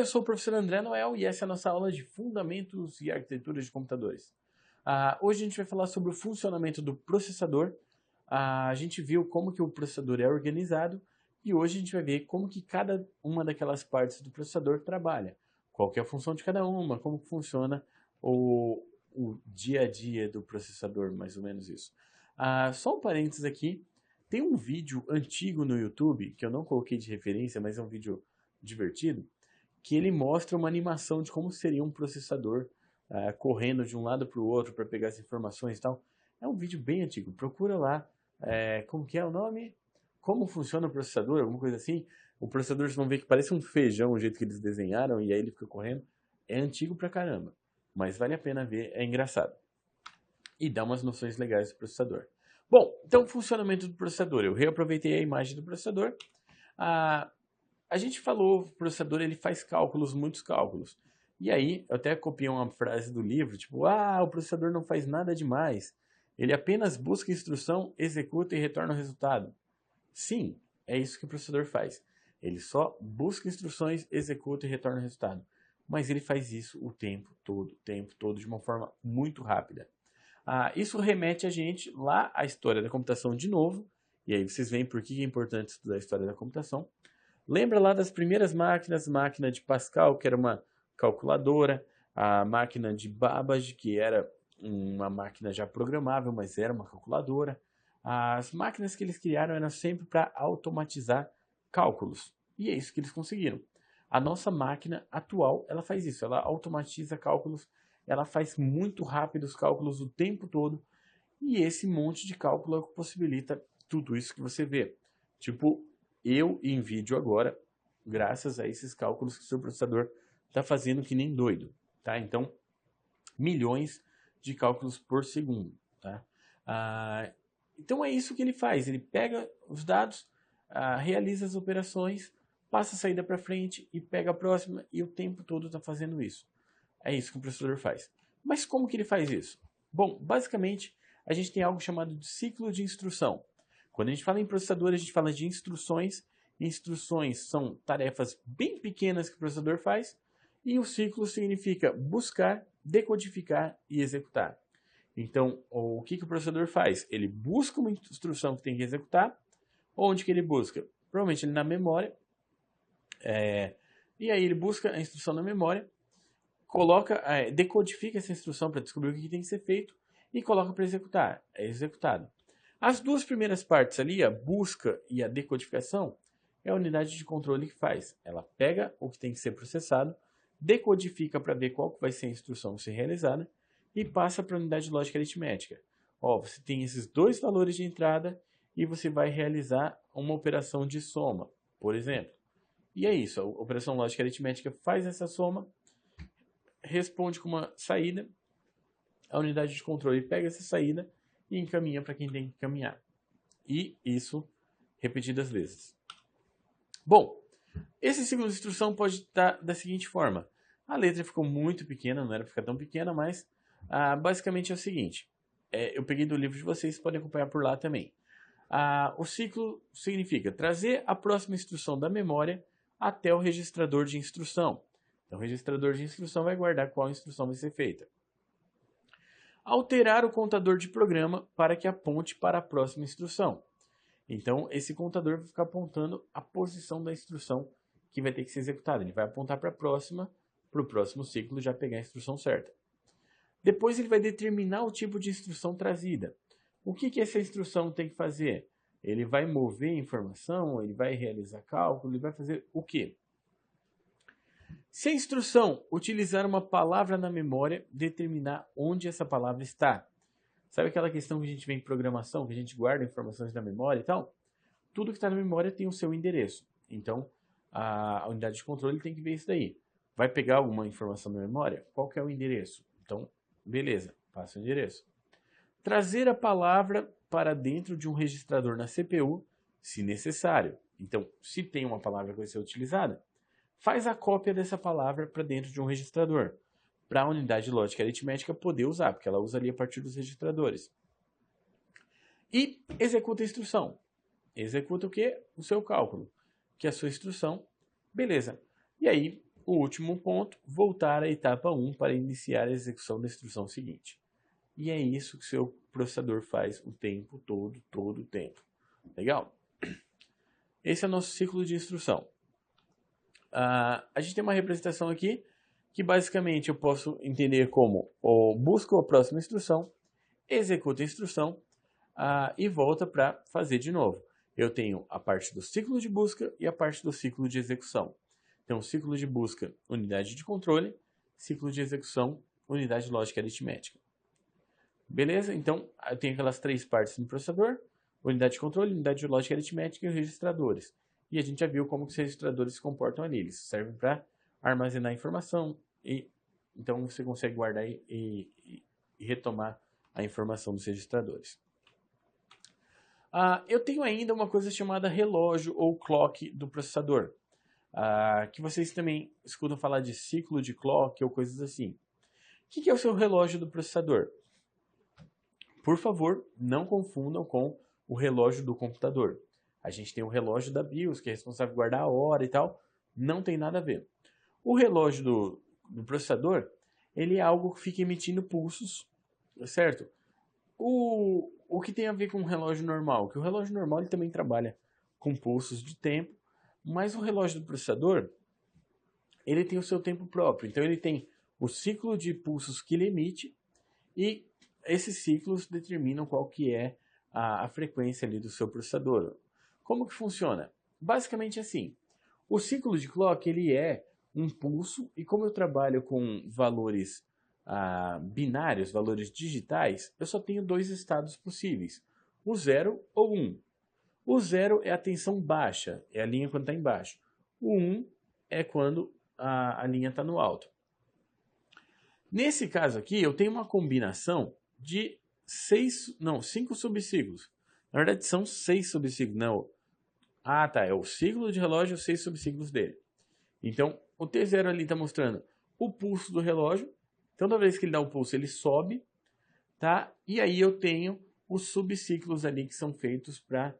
eu sou o professor André Noel e essa é a nossa aula de Fundamentos e Arquiteturas de Computadores. Hoje a gente vai falar sobre o funcionamento do processador. A gente viu como que o processador é organizado e hoje a gente vai ver como que cada uma daquelas partes do processador trabalha. Qual que é a função de cada uma, como que funciona o dia a dia do processador, mais ou menos isso. Só um parênteses aqui, tem um vídeo antigo no YouTube, que eu não coloquei de referência, mas é um vídeo divertido, que ele mostra uma animação de como seria um processador correndo de um lado para o outro para pegar as informações e tal. É um vídeo bem antigo, procura lá, como que é o nome? Como funciona o processador, alguma coisa assim. O processador, vocês vão ver que parece um feijão, o jeito que eles desenharam, e aí ele fica correndo. É antigo pra caramba, mas vale a pena ver, é engraçado. E dá umas noções legais do processador. Bom, então o funcionamento do processador. Eu reaproveitei a imagem do processador. A gente falou, o processador ele faz cálculos, muitos cálculos. E aí, eu até copiei uma frase do livro, tipo, o processador não faz nada demais. Ele apenas busca instrução, executa e retorna o resultado. Sim, é isso que o processador faz. Ele só busca instruções, executa e retorna o resultado. Mas ele faz isso o tempo todo, de uma forma muito rápida. Isso remete a gente lá à história da computação de novo. E aí vocês veem por que é importante estudar a história da computação. Lembra lá das primeiras máquinas, máquina de Pascal, que era uma calculadora, a máquina de Babbage, que era uma máquina já programável, mas era uma calculadora. As máquinas que eles criaram eram sempre para automatizar cálculos, e é isso que eles conseguiram. A nossa máquina atual, ela faz isso, ela automatiza cálculos, ela faz muito rápido os cálculos o tempo todo, e esse monte de cálculo é o que possibilita tudo isso que você vê. Tipo, eu em vídeo agora, graças a esses cálculos que o seu processador está fazendo que nem doido, tá? Então, milhões de cálculos por segundo, tá? Então é isso que ele faz, ele pega os dados, realiza as operações, passa a saída para frente e pega a próxima e o tempo todo está fazendo isso. É isso que o processador faz. Mas como que ele faz isso? Bom, basicamente a gente tem algo chamado de ciclo de instrução. Quando a gente fala em processador, a gente fala de instruções. Instruções são tarefas bem pequenas que o processador faz. E o ciclo significa buscar, decodificar e executar. Então, o que o processador faz? Ele busca uma instrução que tem que executar. Onde que ele busca? Provavelmente ele na memória. E aí ele busca a instrução na memória, decodifica essa instrução para descobrir o que tem que ser feito e coloca para executar. É executado. As duas primeiras partes ali, a busca e a decodificação, é a unidade de controle que faz. Ela pega o que tem que ser processado, decodifica para ver qual que vai ser a instrução a ser realizada e passa para a unidade de lógica aritmética. Você tem esses dois valores de entrada e você vai realizar uma operação de soma, por exemplo. E é isso, a operação lógica aritmética faz essa soma, responde com uma saída, a unidade de controle pega essa saída e encaminha para quem tem que encaminhar. E isso repetidas vezes. Bom, esse ciclo de instrução pode estar da seguinte forma. A letra ficou muito pequena, não era para ficar tão pequena, mas basicamente é o seguinte. Eu peguei do livro de vocês, podem acompanhar por lá também. O ciclo significa trazer a próxima instrução da memória até o registrador de instrução. Então, o registrador de instrução vai guardar qual instrução vai ser feita. Alterar o contador de programa para que aponte para a próxima instrução. Então, esse contador vai ficar apontando a posição da instrução que vai ter que ser executada. Ele vai apontar para o próximo ciclo já pegar a instrução certa. Depois ele vai determinar o tipo de instrução trazida. O que essa instrução tem que fazer? Ele vai mover informação, ele vai realizar cálculo, ele vai fazer o quê? Se a instrução utilizar uma palavra na memória, determinar onde essa palavra está. Sabe aquela questão que a gente vê em programação, que a gente guarda informações na memória e tal? Tudo que está na memória tem o seu endereço. Então, a unidade de controle tem que ver isso daí. Vai pegar alguma informação na memória? Qual que é o endereço? Então, beleza, passa o endereço. Trazer a palavra para dentro de um registrador na CPU, se necessário. Então, se tem uma palavra que vai ser utilizada, faz a cópia dessa palavra para dentro de um registrador, para a unidade de lógica aritmética poder usar, porque ela usa ali a partir dos registradores. E executa a instrução. Executa o quê? O seu cálculo, que é a sua instrução. Beleza. E aí, o último ponto, voltar à etapa 1 para iniciar a execução da instrução seguinte. E é isso que o seu processador faz o tempo todo o tempo. Legal? Esse é o nosso ciclo de instrução. A gente tem uma representação aqui que basicamente eu posso entender como busco a próxima instrução, executo a instrução e volta para fazer de novo. Eu tenho a parte do ciclo de busca e a parte do ciclo de execução. Então, ciclo de busca, unidade de controle, ciclo de execução, unidade lógica aritmética. Beleza? Então, eu tenho aquelas três partes no processador, unidade de controle, unidade de lógica aritmética e os registradores. E a gente já viu como que os registradores se comportam ali. Eles servem para armazenar informação e então você consegue guardar e retomar a informação dos registradores. Eu tenho ainda uma coisa chamada relógio ou clock do processador, que vocês também escutam falar de ciclo de clock ou coisas assim. O que é o seu relógio do processador? Por favor, não confundam com o relógio do computador. A gente tem o relógio da BIOS, que é responsável por guardar a hora e tal. Não tem nada a ver. O relógio do processador, ele é algo que fica emitindo pulsos, certo? O que tem a ver com o relógio normal? Que o relógio normal ele também trabalha com pulsos de tempo, mas o relógio do processador, ele tem o seu tempo próprio. Então ele tem o ciclo de pulsos que ele emite e esses ciclos determinam qual que é a frequência ali do seu processador. Como que funciona? Basicamente assim, o ciclo de clock ele é um pulso e como eu trabalho com valores binários, valores digitais, eu só tenho dois estados possíveis, o 0 ou 1. O 0 é a tensão baixa, é a linha quando está embaixo. O 1 é quando a linha está no alto. Nesse caso aqui, eu tenho uma combinação de 5 subciclos. Na verdade, são 6 subciclos. Não. É o ciclo de relógio e os 6 subciclos dele. Então, o T0 ali está mostrando o pulso do relógio. Então, toda vez que ele dá o pulso, ele sobe. Tá? E aí eu tenho os subciclos ali que são feitos para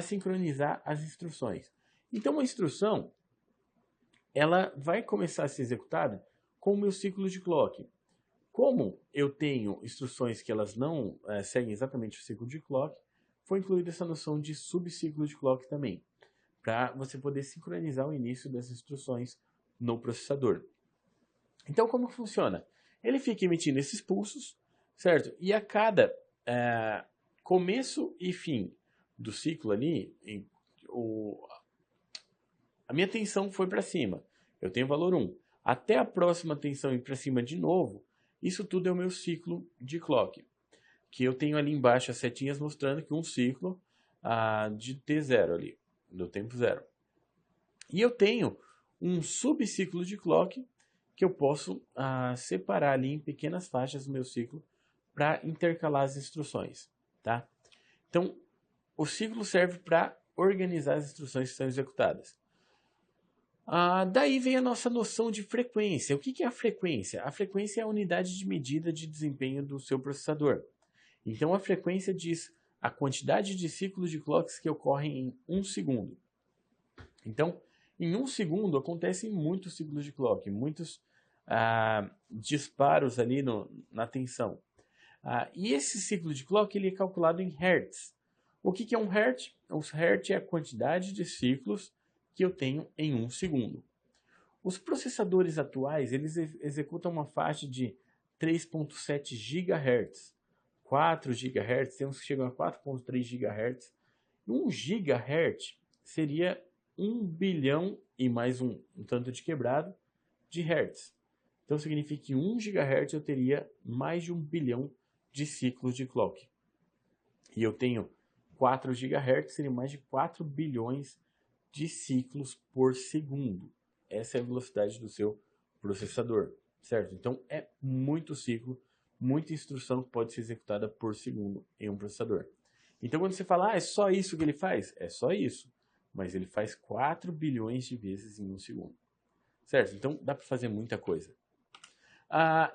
sincronizar as instruções. Então, uma instrução ela vai começar a ser executada com o meu ciclo de clock. Como eu tenho instruções que elas não seguem exatamente o ciclo de clock, foi incluída essa noção de subciclo de clock também, para você poder sincronizar o início das instruções no processador. Então, como funciona? Ele fica emitindo esses pulsos, certo? E a cada começo e fim do ciclo ali, a minha tensão foi para cima. Eu tenho valor 1. Até a próxima tensão ir para cima de novo, isso tudo é o meu ciclo de clock. Que eu tenho ali embaixo as setinhas mostrando que um ciclo de T0 ali, do tempo 0. E eu tenho um subciclo de clock que eu posso separar ali em pequenas faixas do meu ciclo para intercalar as instruções. Tá? Então, o ciclo serve para organizar as instruções que são executadas. Daí vem a nossa noção de frequência. O que é a frequência? A frequência é a unidade de medida de desempenho do seu processador. Então, a frequência diz a quantidade de ciclos de clocks que ocorrem em 1 segundo. Então, em 1 segundo acontecem muitos ciclos de clock, muitos disparos ali na tensão. E esse ciclo de clock ele é calculado em hertz. O que é um hertz? Os hertz é a quantidade de ciclos que eu tenho em 1 segundo. Os processadores atuais eles executam uma faixa de 3.7 GHz, 4 GHz, tem uns que chegam a 4.3 GHz. 1 GHz seria 1 bilhão e mais um tanto de quebrado de hertz. Então significa que 1 GHz eu teria mais de 1 bilhão de ciclos de clock. E eu tenho 4 GHz, seria mais de 4 bilhões de ciclos por segundo. Essa é a velocidade do seu processador, certo? Então é muito ciclo, muita instrução que pode ser executada por segundo em um processador. Então quando você fala, é só isso que ele faz? É só isso, mas ele faz 4 bilhões de vezes em 1 segundo, certo? Então dá para fazer muita coisa.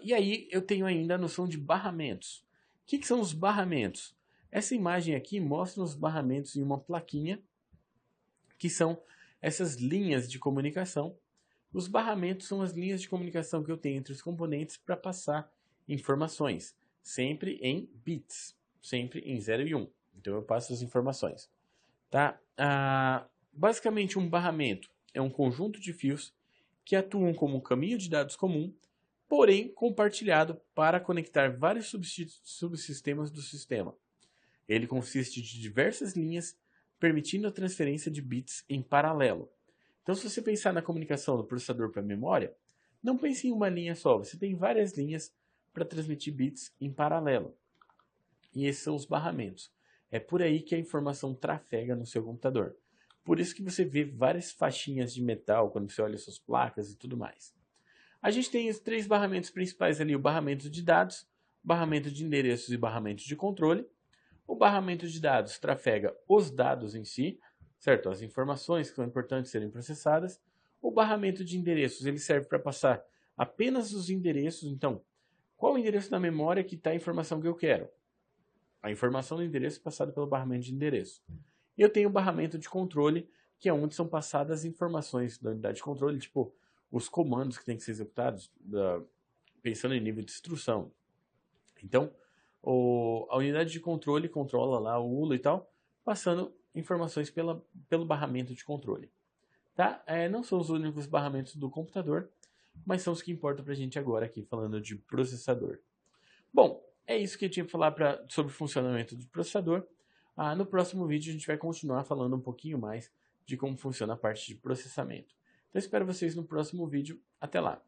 E aí eu tenho ainda a noção de barramentos. O que são os barramentos? Essa imagem aqui mostra os barramentos em uma plaquinha, que são essas linhas de comunicação Os barramentos são as linhas de comunicação que eu tenho entre os componentes para passar informações, sempre em bits, sempre em 0 e 1. Então eu passo as informações. Tá? Basicamente, um barramento é um conjunto de fios que atuam como um caminho de dados comum, porém compartilhado para conectar vários subsistemas do sistema. Ele consiste de diversas linhas, permitindo a transferência de bits em paralelo. Então, se você pensar na comunicação do processador para a memória, não pense em uma linha só, você tem várias linhas para transmitir bits em paralelo. E esses são os barramentos. É por aí que a informação trafega no seu computador. Por isso que você vê várias faixinhas de metal quando você olha suas placas e tudo mais. A gente tem os 3 barramentos principais ali, o barramento de dados, barramento de endereços e barramento de controle. O barramento de dados trafega os dados em si, certo? As informações que são importantes serem processadas. O barramento de endereços ele serve para passar apenas os endereços. Então, qual o endereço da memória que está a informação que eu quero? A informação do endereço é passada pelo barramento de endereço. E eu tenho o barramento de controle, que é onde são passadas as informações da unidade de controle, tipo os comandos que têm que ser executados, pensando em nível de instrução. Então, a unidade de controle controla lá o ULA e tal, passando informações pelo barramento de controle. Tá? Não são os únicos barramentos do computador, mas são os que importam para a gente agora aqui, falando de processador. Bom, é isso que eu tinha para falar sobre o funcionamento do processador. No próximo vídeo a gente vai continuar falando um pouquinho mais de como funciona a parte de processamento. Então espero vocês no próximo vídeo. Até lá!